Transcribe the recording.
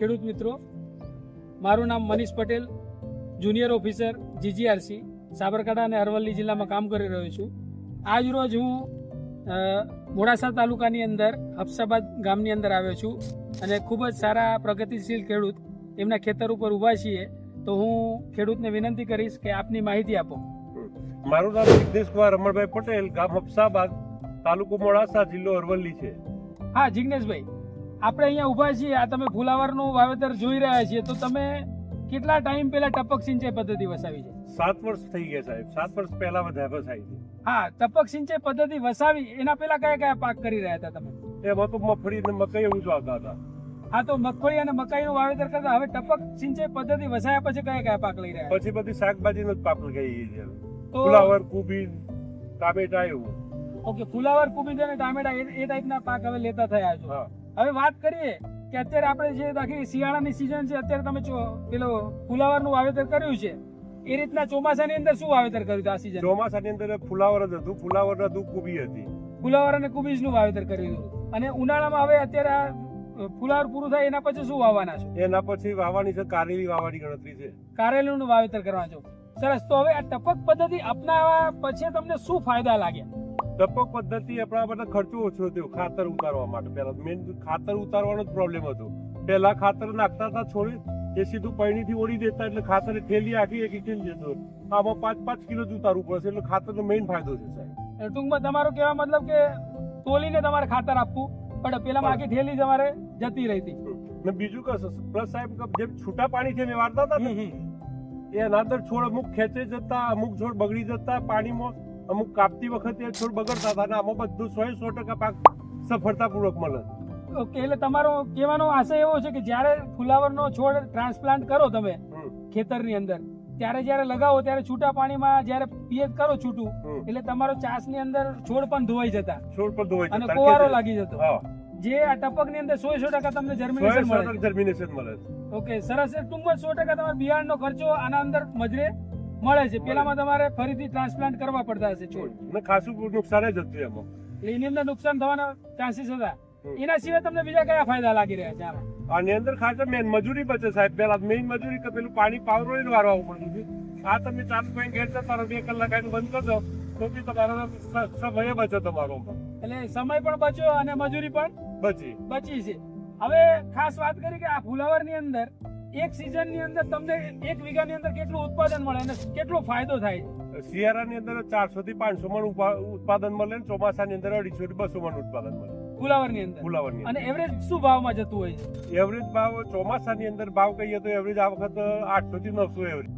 ખેડૂત મિત્રો, મારું નામ Manish Patel, junior officer GGRC Sabarkantha અને અરવલ્લી જિલ્લામાં કામ કરી રહ્યો છું. આજ રોજ હું મોડાસા તાલુકાની અંદર હફસાબાદ ગામની અંદર આવ્યો છું અને ખૂબ જ સારા પ્રગતિશીલ ખેડૂત એમના ખેતર ઉપર ઊભા છીએ. તો હું ખેડૂતને વિનંતી કરીશ કે આપની માહિતી આપો. મારું નામ જિગ્નેશકુમાર રમણભાઈ પટેલ, ગામ હફસાબાદ, તાલુકો મોડાસા, જિલ્લો અરવલ્લી છે. હા જિગ્નેશભાઈ, આપણે અહીંયા ઊભા છીએ, આ તમે ફુલાવરનું વાવેતર જોઈ રહ્યા છીએ, તો તમે કેટલા ટાઈમ પહેલા ટપક સિંચાઈ પદ્ધતિ વસાવી છે? 7 વર્ષ થઈ ગયા સાહેબ. 7 વર્ષ પહેલા વધારે થાય છે. હા, ટપક સિંચાઈ પદ્ધતિ વસાવી એના પહેલા કયા કયા પાક કરી રહ્યા હતા તમે? એમાં તો મગફળી અને મકાઈ એવું જ વાવતા હતા. હા, તો મગફળી અને મકાઈનું વાવેતર કરતા હવે ટપક સિંચાઈ પદ્ધતિ વસાયા પછી કયા કયા પાક લઈ રહ્યા? પછી બધી શાકભાજીનો જ પાક લગાવીએ છીએ. તો ફુલાવર, કોબી, ટામેટા એવું. ઓકે, ફુલાવર, કોબી અને ટામેટા એ ટાઈપના પાક હવે લેતા થયા છો. હા. હવે વાત કરીએ કે અત્યારે આપણે જે આખી શિયાળાની સિઝન છે, અત્યારે તમે પેલો ફુલાવરનું વાવેતર કર્યું છે, એ રીતના ચોમાસાની અંદર શું વાવેતર કર્યું હતું આ સિઝન? ચોમાસાની અંદર ફુલાવર જ હતું, ફુલાવર હતું, કોબી હતી. ફુલાવર અને કોબીજનું વાવેતર કર્યું હતું. અને ઉનાળામાં હવે અત્યારે આ ફુલાવર પૂરું થાય એના પછી શું વાવવાના છો? એના પછી વાવવાની છે કારેલી, વાવવાની ગણતરી છે. કારેલીનું વાવેતર કરવાના છો. સરસ. તો હવે આ ટપક પદ્ધતિ અપનાવવા પછી તમને શું ફાયદા લાગ્યા? ટપક પદ્ધતિ આપણા બધા ખર્ચો ઓછો થયો ખાતર ઉતારવા માટે. પહેલા મેઇન ખાતર ઉતારવાનો જ પ્રોબ્લેમ હતો. પહેલા ખાતર નાખતા હતા છોડી, એ સીધું પૈણીથી ઓળી દેતા, એટલે ખાતર થેલી આખી એક જતો. આમાં 5-5 કિલો જ ઉતારવું પડશે, એટલે ખાતરનો મેઇન ફાયદો છે સાહેબ. ટૂંકમાં તમારો કહેવા મતલબ કે તોલીને તમારે ખાતર આપવું પડે, પેલામાં આખી થેલી તમારે જતી રહી હતી. ને બીજું કશું પ્લસ સાહેબ, જેમ છૂટા પાણી છે મેં વાળતા હતા ને, એના અંદર છોડ અમુક ખેંચે જતા, અમુક છોડ બગડી જતા પાણીમાં, અમુક કાપતી વખતે છોડ બગડતા હતા, અને આમાં બધું 100% પાક સફળતાપૂર્વક મળે. ઓકે, એટલે તમારો કહેવાનો આશય એવો છે કે જ્યારે ફુલાવરનો છોડ ટ્રાન્સપ્લાન્ટ કરો તમે ખેતરની અંદર, ત્યારે જ્યારે લગાવો ત્યારે છૂટા પાણીમાં જ્યારે પીએચ કરો છૂટું, એટલે તમારો ચાસની અંદર છોડ પણ ધોવાઈ જતા, છોડ પર ધોવાઈ અને કોવારો લાગી જતો. હા, જે આ ટપકની અંદર 100% તમને જર્મિનેશન મળે. જર્મિનેશન મળે. ઓકે, સરસ. ટૂંકમાં 100% તમારે બિયારણનો ખર્ચો આના અંદર મજરે મળે છે. પેલામાં તમારે ફરીથી ટ્રાન્સપ્લાન્ટ કરવા પડતા હશે છોડ, ને ખાસું નુકસાન જ હતું એમાં. એટલે એની અંદર નુકસાન થવાના ચાન્સીસ હતા. એના સિવાય તમને બીજા કયા ફાયદા લાગી રહ્યા છે આમાં? આની અંદર ખાસ મેન મજૂરી બચે સાહેબ. પેલા મેઇન મજૂરી કે પેલું પાણી પાવરોઈને વારવા પડતું હતું. આ તમે ચાલુ કરીને ઘેર જતા 2 કલાક આવીને બંધ કરજો તો બી તમારો સમય બચે તમારો. એટલે સમય પણ બચ્યો અને મજૂરી પણ બચી છે. હવે ખાસ વાત કરી કે આ ફુલાવરની અંદર એક સિઝનની અંદર તમને 1 વીઘાની અંદર કેટલું ઉત્પાદન મળે અને કેટલો ફાયદો થાય છે? શિયાળાની અંદર 400 થી 500 મણ ઉત્પાદન મળે, ને ચોમાસાની અંદર 150 થી 200 મણ ઉત્પાદન મળે ફુલાવરની અંદર. અને એવરેજ શું ભાવમાં જતું હોય છે? એવરેજ ભાવ ચોમાસાની અંદર ભાવ કહીએ તો એવરેજ આ વખત 800 થી 900 એવરેજ.